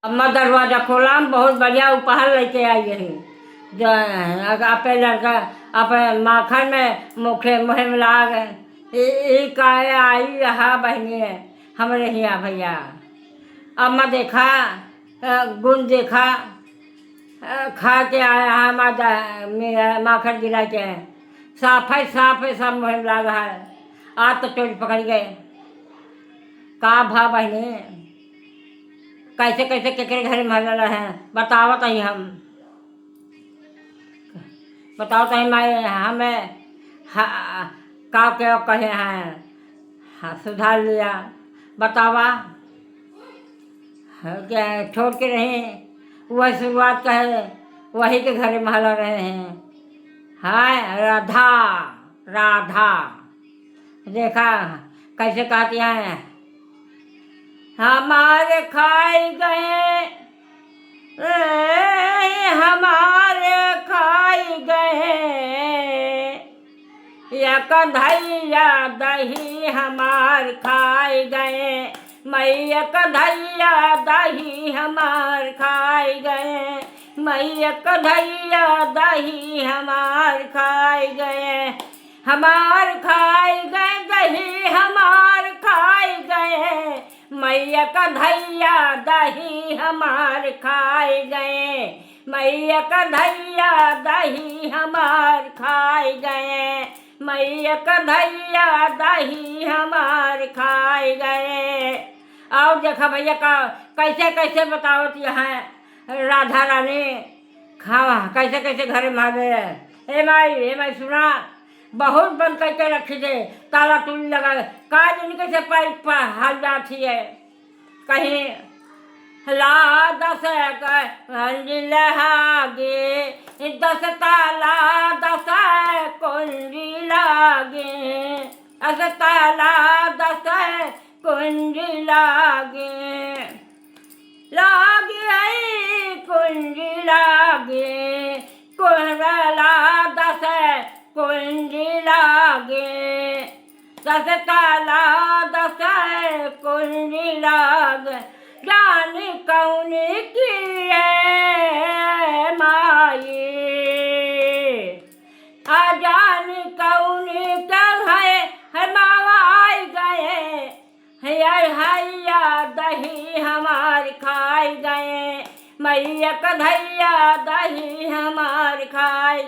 अब मैं दरवाजा खोला, हम बहुत बढ़िया उपहार लेके आई है जो आपे लड़का आप माखन में मुखे मुहे मिला गए का आई रहा बहनी है हमरे हिया भैया। अब मैं देखा गुण देखा खा के आया हम मेरा माखन गिरा के साफ है सब मुहे मिला रहा है। आज तो चोरी पकड़ गए का भा बहनी कैसे कैसे केकरे घर में रहे हैं बतावत ही हम बताओ तो हमें का क्या कहे हैं। हाँ सुधार लिया बतावा क्या छोड़ के रहे वही शुरुआत कहे वही के घर में रहे हैं। हाय राधा राधा देखा कैसे कहती हैं हमारे खाए गए हमारे खाए गए या कन्हैया दही हमार खाए गए मैया कन्हैया दही हमार खाए गए मैया कन्हैया दही हमार खाए गए हमार खाए गए दही हमार खाए गए मैया कन्हैया दही हमार खाए गए मैया कन्हैया दही हमार खाए गए मैया कन्हैया दही हमार खाए गए। और देखा भैया का कैसे कैसे बतावत यहाँ राधा रानी खावा कैसे कैसे घर मारे ए माई सुना बहुत बंद करके रखी थे ताला तुली लगा काज इनके से पाइप पर हाल जाती है कहीं ला दस कुंजी लागे 10 ताला 10 कुंजी लागे 10 ताला 10 कुंजी लागे कुंजी लागे कुंडला 10 कुंजी लागे 10 ताला 10 कुंजी लागे जानी कौन की माई जानी कौन का है मावा आई गए हैया दही हमार खाए गए मैया कन्हैया दही हमार खाए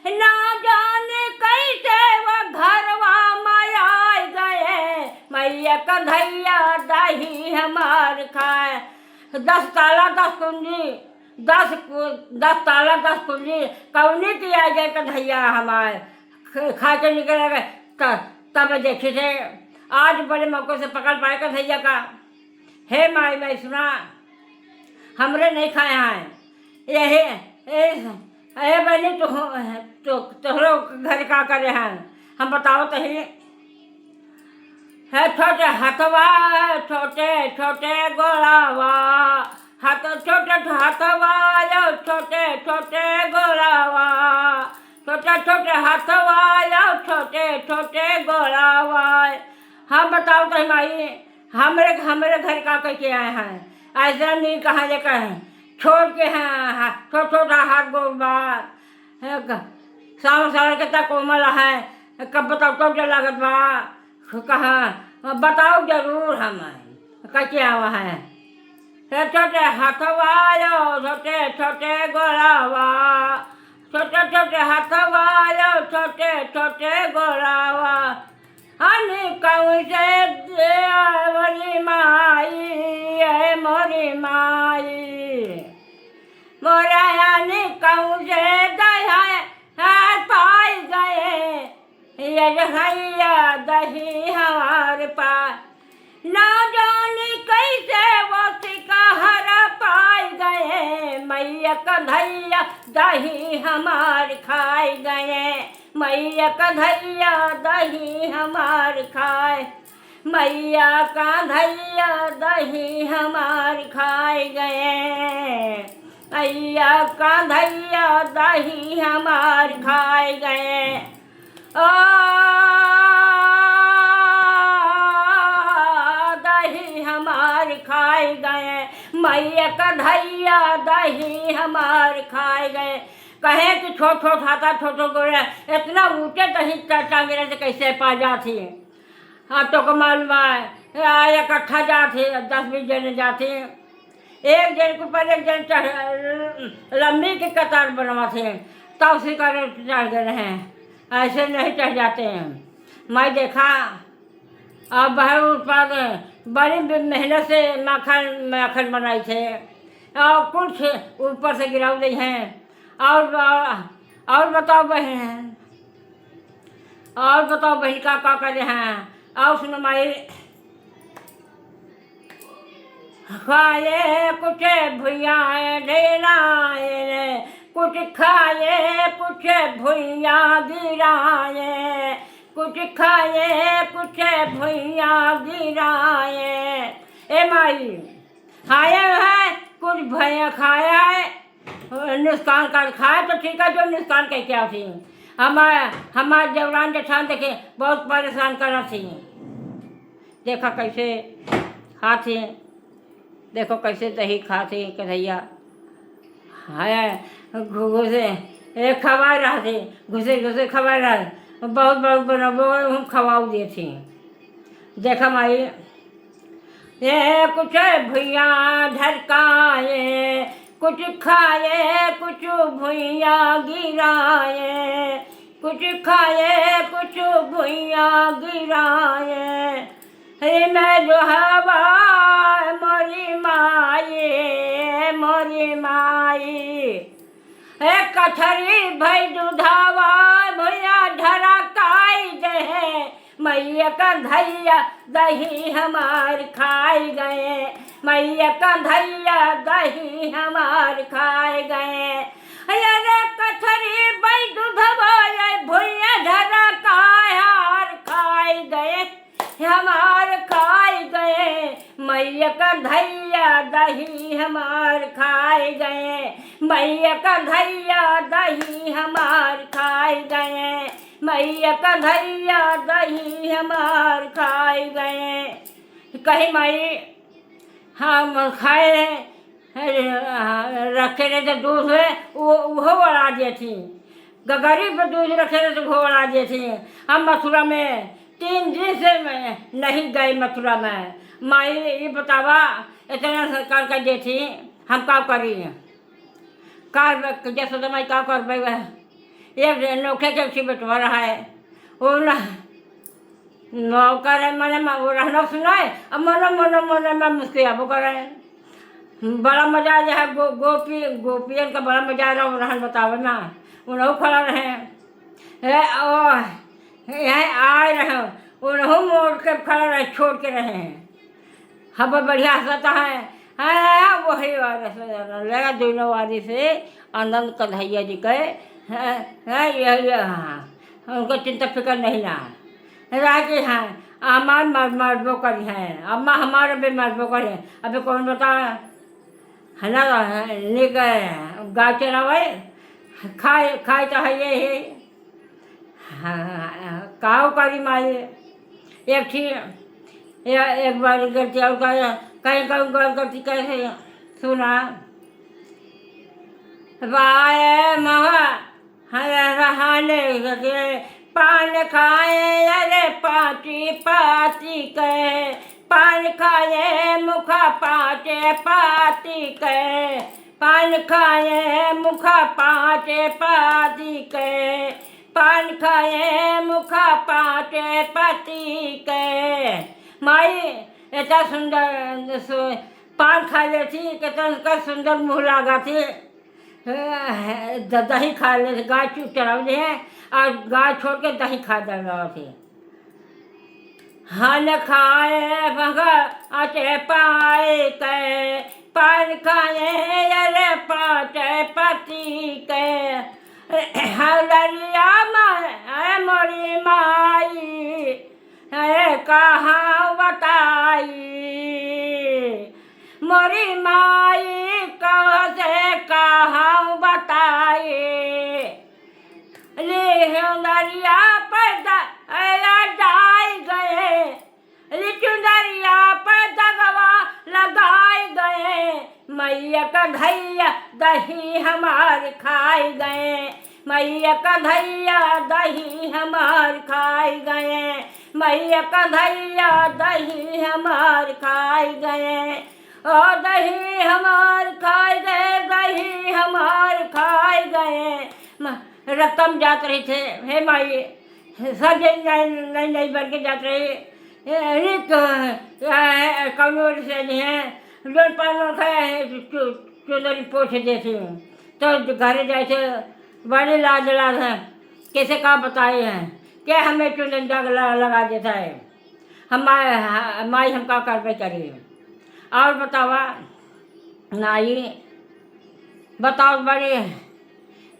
ना जाने कैसे वो घरवा में आए गए मैया कन्हैया दही हमार खाए 10 ताला 10 कुंजी 10 ताला 10 कुंजी कौनी की आ गए कन्हैया हमार खा के निकल गए तब देखे थे आज बड़े मौके से पकड़ पाए कन्हैया का। हे माई सुना हमरे नहीं खाए हैं ये बहनी तोहरो घर का करे हैं हम बताओ तो ही है छोटे हथवा छोटे छोटे गोलावा हाथ छोटे हथवा छोटे छोटे गोलावा छोटे छोटे हथवा छोटे छोटे गोलावा। हम बताओ तो माई हमरे घर का करके आए हैं ऐसा नहीं कहाँ लेकर हैं छोड़ के हैं छोटा हाथ गोल बार सावर कितना कोमल है कब बताओ तो लागत बा कहाँ बताओ जरूर हम कैसे आवा है छोटे हथवा छोटे छोटे गोलावा छोटे छोटे हथवा छोटे छोटे गोलावा हनी कहूँ से मोरी माई है मोरी माई मोरा हनी कहूँ से दया पाई गए ये हैया दही हमारे पास ना जाने कैसे वो शिकार पाई गए मैया कन्हैया दही हमार खाए गए मैया कन्हैया दही हमार खाए मैया कन्हैया दही हमार खाए गए मैया कन्हैया दही हमार खाए गए। दही हमार खाए गए मैया मैया कन्हैया दही हमार खाए गए। कहे कि छोट छोट हाथा छोट छोट गोरे इतना ऊँचे दही टांगे रहते कैसे पा जाती। हाँ तो को मालूम है इकट्ठा जाते 10-20 जने जाते, एक जन के ऊपर एक जन चढ़ लंबी की कतार बनवाते तब उसी का चढ़ गए हैं, ऐसे नहीं चढ़ जाते हैं। मैं देखा अब बाहर उत्पाद बड़ी मेहनत से माखन बनाई थे और कुछ ऊपर से गिराव दी हैं। और बताओ बहन, और बताओ बहन का करे हैं। और सुनो माई, खाए कुछ भुइया ढेराए, कुछ खाए कुछ भुइया गिराए, कुछ खाए कुछ भुइया गिराए। ए माई खाया है कुछ भैया खाया है, नुकसान कर खाए तो ठीक है, जो नुकसान कह क्या थी। हमारे जवरान जेठान देखे बहुत परेशान कर थी। देखा कैसे खाते, देखो कैसे दही खाते कन्हैया है। घुसे एक खवा रहा थे, घुसे घुसे खवा रहा, बहुत बहुत बनबो हम खवाऊ दिए थी। देखा माई ये कुछ भुइया ढरकाए, कुछ खाए कुछ भुइया गिराए, कुछ खाए कुछ भुइया गिराए। हे मैं जो हवा मोरी माई एक कथरी भई दूधावा भैया ढरा काई दे, मैया कन्हैया दही हमार खाए गए, मैया कन्हैया दही हमार खाए गए। अरे कथरी भई दूधवा भैया ढरा काय हार खाए गए, हमार खाए गए, मैया कन्हैया दही हमार खाए गए, मैया कन्हैया दही हमार खाए गए, मैया कन्हैया दही हमार खाए गए। कहीं माई हम खाए रखे रहे तो दूध है वो बढ़ा दिए थी, गरीब दूध रखे रहे तो वो बढ़ा दिए थी। हम मथुरा में 3 दिन से मैं नहीं गए मथुरा में। माई ये बतावा इतना सरकार कर दी थी, हम का करी कार जैसे माई का कर एक नौखे के उसी बटवा रहा है वो नौकर है मैंने वो रहना सुना है। अब मन में मुझके अब करे बड़ा मजा आ जाए। गोपियन का बड़ा मजा आ रहा है रहन बतावे ना, उन्हों खड़ा रहे यहाँ आए रहे, उन्हों मोड़ के खड़ा रहे छोड़ के रहे हैं। हब बढ़िया हंसता है वही लगा दोनों वारी से आनंद कन्हैया जी के उनको चिंता फिक्र नहीं ना राजी हैं। हमार मरबो करी हैं, अम्मा हमारे भी मरबो करी हैं। अभी कौन बता है ना निक गाय चरावे खाए तो है ये काऊ करी माई। एक थी एक बार गलती और कहीं गलती कैसे सुना वाए महा रहने पान खाए अरे पाती के, पान खाए मुखा पाटे पाती के, पान खाए मुखा पाटे पाती के, पान खाए मुखा पाटे पति के। माई इतना सुंदर पान खा लेती कितना सुंदर मुँह लगा थी। दही खा ले गाय चराव दे और गाय छोड़ के दही खा रहा थी। हन खाए अचे पाए के, पान खाए अरे पाटे पति के, हरिया मोरी माई कहाँ बताई, मोरी माई कैसे कहाँ बताई। चुनरिया पर जाए गए, चुनरिया पर दगवा लगाए गए, मैया मैया कन्हैया दही हमार खाए गए, मैया कन्हैया दही हमार खाए गए, मैया कन्हैया दही हमार खाए गए, ओ दही हमार खाए गए, दही हमार खाए गए। रतम जात रहे थे, हे माई सब नई नई बन के जात रहे कमजोर से नहीं है जो पालन खाए चुनरी पोछ देते तो घर जाए थे बड़े लाज लाज है कैसे का बताए हैं क्या हमें चुनरी लगा देता है हमारे माई हम का करवे करिए और बतावा नाई बताओ बड़े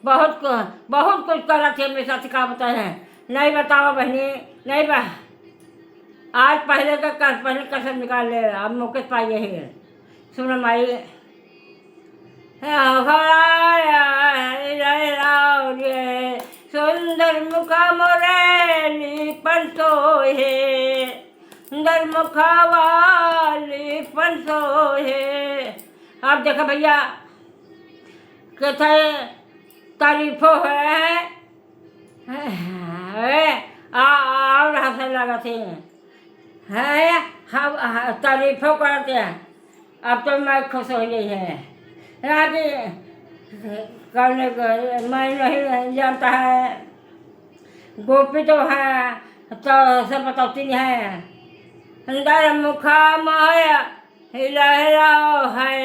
बहुत कुछ करा थे मेरे साथ का बताए हैं नहीं बताओ बहनी नहीं बा आज पहले कसम निकाल ले अब मौके पाइए है सुन माई सुंदर मुखा मोरेली पंसो है सुंदर मुखा वाली पंसो है। अब देखो भैया कैसे तारीफो है और हंसने लगते हैं हम तारीफों करते हैं। अब तो मैं खुश हो गई है करने को मैं नहीं जानता है गोपी तो है तो सब बताती है सुंदर मुखा माया हिलाओ है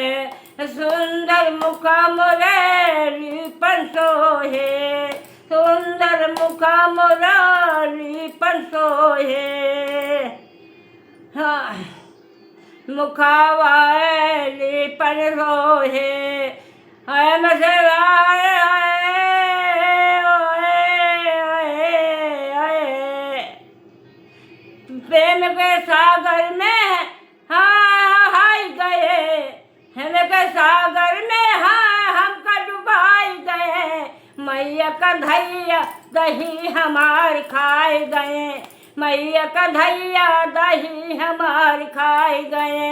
सुंदर मुखा मोरेली पंसो है सुंदर मुखा मोराली पंसो है हाँ मुखा वाली पंसो है प्रेम के सागर में हाँ हाय गए हम के सागर में हाँ हमका डुबाई गए मैया कन्हैया दही हमार खाए गए मैया कन्हैया दही हमार खाए गए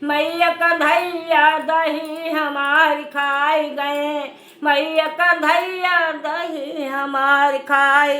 मैया कन्हैया दही हमार खाए गए मैया कन्हैया दही हमार खाए